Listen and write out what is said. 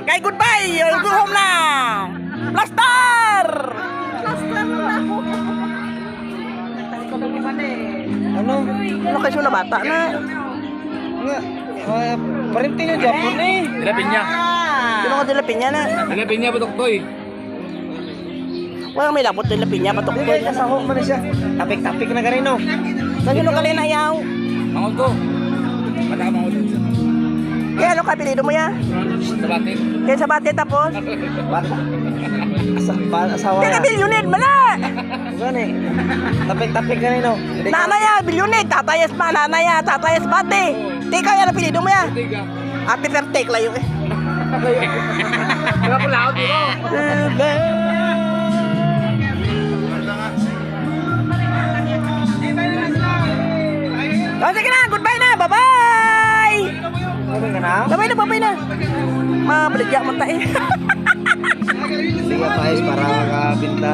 Kay goodbye! Go home na! Plaster! Ano? Ano kayo na bata na? Parinti nyo Japon eh. Dilapin niya. Sino ko dilapin niya na? Dilapin niya batok to eh. Wala may labot dilapin niya, patok ko niya. Nasa ho man siya. Tapik-tapik na ganin no. Sa sino ka na yaw? Mangod ko. Bata ka mangod. Kaya ano kapilido mo ya? Sa batik. Kaya sa bate tapos? Asawa Kaya ya. ka bilyonid, mala! Gani. Tapik-tapik ganin no. Nanaya, bilyonid, tatayas pa, nanaya, tatayas bate. Di kaya na pilido mo ya? Tiga. Happy birthday, layo eh. Wala po laot dito. Oh, sige na, goodbye na, bye-bye! Ano nga na? Bye-bye na. Mabaligya mo tayo. Sige pa para makabinta.